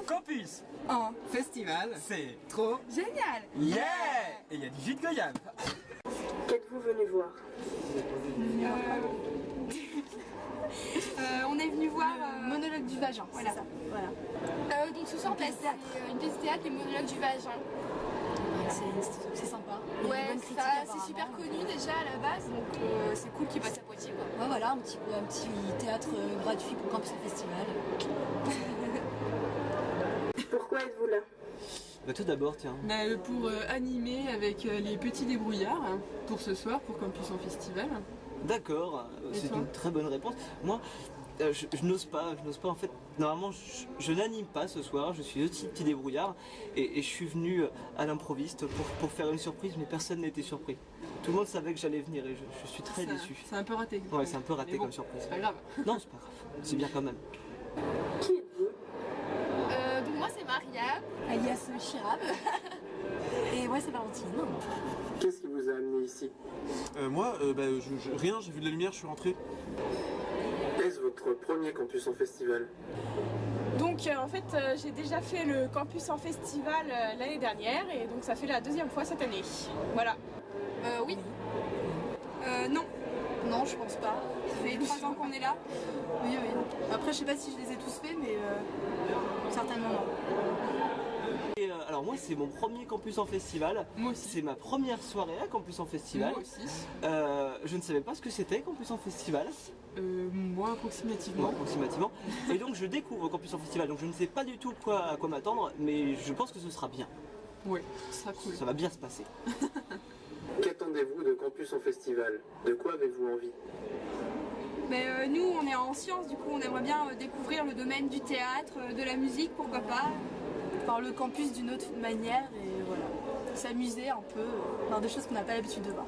Campus En festival, c'est trop génial. yeah. Et il y a du jus de goyave. Qu'êtes-vous venu voir? On est venu voir Monologue du vagin, voilà. c'est ça. Voilà. Donc ce soir, pièce théâtre. c'est une pièce de théâtre, les monologues du vagin. C'est sympa. Il y a une Ouais, bonne critique, c'est apparemment. super connu déjà à la base, donc c'est cool qu'il passe à Poitiers, quoi. Ouais, voilà, un petit théâtre gratuit pour Campus Festival. Pourquoi êtes-vous là? Bah tout d'abord, tiens. Pour animer avec les petits débrouillards hein, pour ce soir, pour Campus en Festival. D'accord, c'est toi une très bonne réponse. Moi, je n'ose pas en fait. Normalement, je n'anime pas ce soir, je suis aussi petit débrouillard et je suis venu à l'improviste pour faire une surprise, mais personne n'était surpris. Tout le monde savait que j'allais venir et je suis très déçu. C'est un peu raté. Ouais, c'est un peu raté Mais bon, comme surprise. C'est pas grave. Non, c'est pas grave, c'est bien quand même. Qui êtes-vous? Donc moi c'est Maria. Alias Chirab. Et ouais, c'est Valentine. Qu'est-ce qui vous a amené ici? Rien, j'ai vu de la lumière, je suis rentré. Est-ce votre premier campus en festival? Donc en fait j'ai déjà fait le campus en festival l'année dernière et donc ça fait la deuxième fois cette année. Voilà. Oui. Non. Non, je pense pas. Ça fait 3 ans qu'on est là. Oui. Après, je sais pas si je les ai tous faits, mais certainement non. Et, alors moi, c'est mon premier campus en festival. Moi aussi. C'est ma première soirée à campus en festival. Moi aussi. Je ne savais pas ce que c'était campus en festival. Moi approximativement. Approximativement. Et donc je découvre campus en festival. Donc je ne sais pas du tout à quoi m'attendre, mais je pense que ce sera bien. Ouais, ce sera cool. Ça va bien se passer. Qu'attendez-vous de campus en festival? De quoi avez-vous envie? Mais nous on est en sciences, du coup on aimerait bien découvrir le domaine du théâtre, de la musique, pourquoi pas. Par le campus d'une autre manière et voilà. S'amuser un peu, dans des choses qu'on n'a pas l'habitude de voir.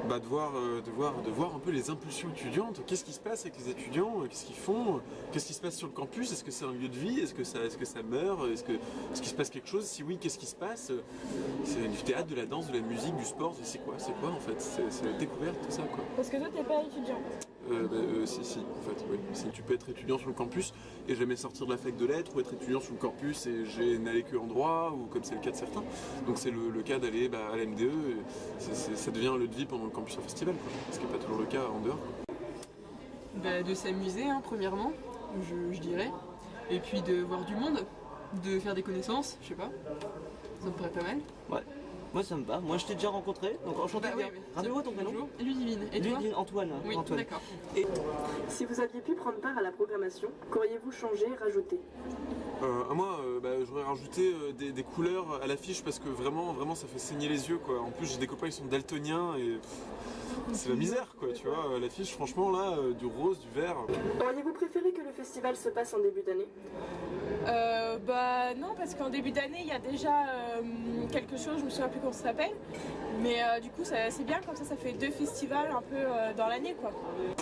De voir un peu les impulsions étudiantes. Qu'est-ce qui se passe avec les étudiants? Qu'est-ce qu'ils font? Qu'est-ce qui se passe sur le campus? Est-ce que c'est un lieu de vie? Est-ce que ça meurt? Est-ce qu'il se passe quelque chose? Si oui, qu'est-ce qui se passe? C'est du théâtre, de la danse, de la musique, du sport? C'est quoi en fait? C'est la découverte, tout ça quoi. Parce que toi t'es pas étudiant. Si, en fait, oui. Si tu peux être étudiant sur le campus et jamais sortir de la fac de lettres, ou être étudiant sur le campus et n'aller que en droit, ou comme c'est le cas de certains. Donc c'est le cas d'aller à la MDE, ça devient un lieu de vie pendant le campus en festival, quoi. Ce qui n'est pas toujours le cas en dehors. De s'amuser, hein, premièrement, je dirais. Et puis de voir du monde, de faire des connaissances, je sais pas. Ça me paraît pas mal. Ouais. Moi ça me va. Moi je t'ai déjà rencontré, donc enchanté. Oui, mais Rappelez-moi ton prénom. bonjour. Ludivine. Et toi? Ludivine, Antoine. Oui, Antoine. d'accord. Si vous aviez pu prendre part à la programmation, qu'auriez-vous changé, rajouté? J'aurais rajouté des couleurs à l'affiche parce que vraiment ça fait saigner les yeux quoi. En plus j'ai des copains qui sont daltoniens et c'est la misère quoi, tu vois. L'affiche franchement là, du rose, du vert. Auriez-vous préféré que le festival se passe en début d'année? Non, parce qu'en début d'année il y a déjà quelque chose, je me souviens plus comment ça s'appelle. Mais du coup c'est bien, comme ça fait 2 festivals un peu dans l'année quoi.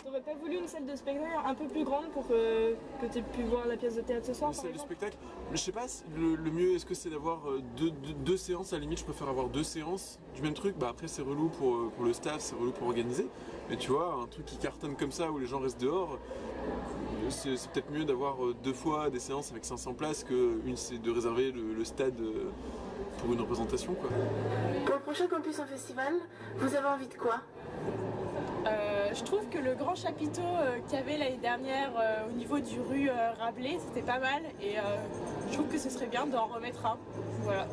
T'aurais pas voulu une salle de spectacle un peu plus grande pour que tu aies pu voir la pièce de théâtre ce soir? Une salle de spectacle, je sais pas, le mieux est-ce que c'est d'avoir deux séances? À la limite je préfère avoir 2 séances du même truc. Après c'est relou pour le staff, c'est relou pour organiser. Mais tu vois, un truc qui cartonne comme ça où les gens restent dehors, c'est peut-être mieux d'avoir 2 fois des séances avec 500 places que c'est de réserver le stade pour une représentation quoi. Pour le prochain campus en festival, vous avez envie de quoi? Je trouve que le grand chapiteau qu'il y avait l'année dernière au niveau du rue Rabelais, c'était pas mal et je trouve que ce serait bien d'en remettre un. Voilà.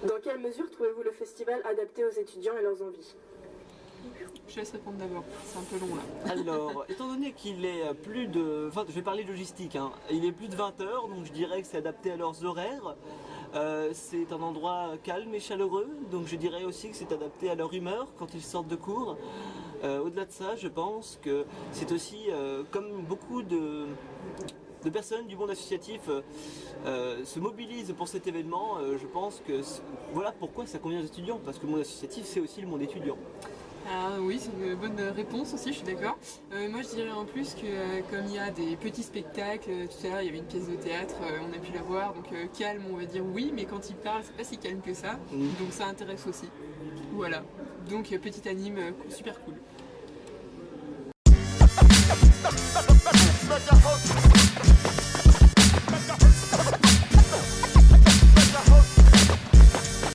Dans quelle mesure trouvez-vous le festival adapté aux étudiants et leurs envies? Je laisse répondre d'abord, c'est un peu long là. Alors, étant donné qu'il est plus de... Enfin, je vais parler logistique, hein. Il est plus de 20 h, donc je dirais que c'est adapté à leurs horaires. C'est un endroit calme et chaleureux, donc je dirais aussi que c'est adapté à leur humeur quand ils sortent de cours. Au-delà de ça, je pense que c'est aussi, comme beaucoup de personnes du monde associatif se mobilisent pour cet événement, je pense que voilà pourquoi ça convient aux étudiants, parce que le monde associatif c'est aussi le monde étudiant. Ah oui, c'est une bonne réponse aussi, je suis d'accord. Moi je dirais en plus que comme il y a des petits spectacles, tout à l'heure il y avait une pièce de théâtre, on a pu la voir, donc calme on va dire oui, mais quand il parle c'est pas si calme que ça, donc ça intéresse aussi. Voilà, donc petit anime super cool.